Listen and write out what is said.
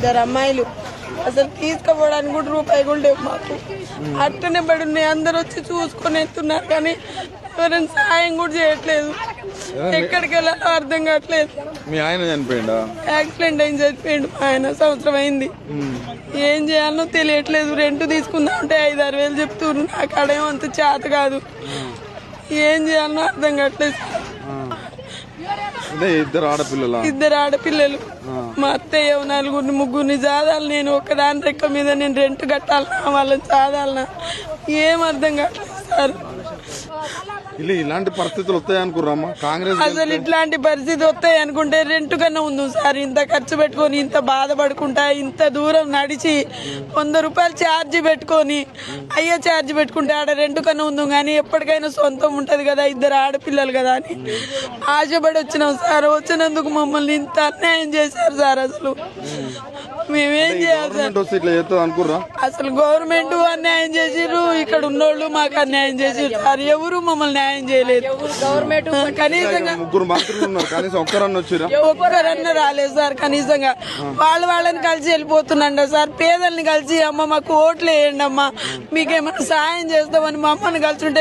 ఇద్దరు అమ్మాయిలు అసలు తీసుకుపోవడానికి కూడా రూపాయి కూడా లేవు మాకు. అట్టనే పడి ఉన్నాయి. అందరు వచ్చి చూసుకొని ఎత్తున్నారు కానీ ఎవరైనా సాయం కూడా చేయట్లేదు. ఎక్కడికి వెళ్ళాలో అర్థం కావట్లేదు. మీ ఆయన చనిపోయిందా? యాక్సిడెంట్ అయింది, చనిపోయిండు. ఆయన సంవత్సరం అయింది. ఏం చేయాలో తెలియట్లేదు. రెంట్ తీసుకుందాం అంటే 5-6 వేలు చెప్తున్నారు. నాకు అడేమో అంత చేత కాదు. ఏం చేయాలో అర్థం కావట్లేదు. ఇద్దరు ఆడపిల్లలు. మా అత్తయ్య 4-3 జాదాలు. నేను ఒకదాని రెక్క మీద నేను రెంట్ కట్టాలన్నా, వాళ్ళని చాదాలన్నా ఏం అర్థం కావట్లేదు సార్. ఇలాంటి పరిస్థితులు వస్తాయి అనుకున్నామా? కాంగ్రెస్ అసలు ఇట్లాంటి పరిస్థితి వస్తాయి అనుకుంటే రెంట్ కన్నా ఉంది సార్. ఇంత ఖర్చు పెట్టుకొని, ఇంత బాధపడుకుంటా, ఇంత దూరం నడిచి 100 రూపాయలు ఛార్జీ పెట్టుకొని, అయ్యే ఛార్జీ పెట్టుకుంటే ఆడ రెంట్ కన్నా ఉంది. కానీ ఎప్పటికైనా సొంతం ఉంటది కదా, ఇద్దరు ఆడపిల్లలు కదా అని ఆశపడి వచ్చినాం సార్. వచ్చినందుకు మమ్మల్ని ఇంత అన్యాయం చేశారు సార్. అసలు మేమేం చేయాలి సార్? అసలు గవర్నమెంట్ అన్యాయం చేసిర్రు, ఇక్కడ ఉన్నోళ్ళు మాకు అన్యాయం చేసిర్రు సార్. ఎవరు మమ్మల్ని న్యాయం చేయలేదు. కనీసంగా ఒక్కరన్నా రాలేదు సార్. కనీసంగా వాళ్ళని కలిసి వెళ్ళిపోతున్నాండ సార్. పేదల్ని కలిసి అమ్మ మాకు ఓట్లు వేయండి అమ్మా, మీకేమన్నా సాయం చేస్తామని మమ్మల్ని కలిసి ఉంటే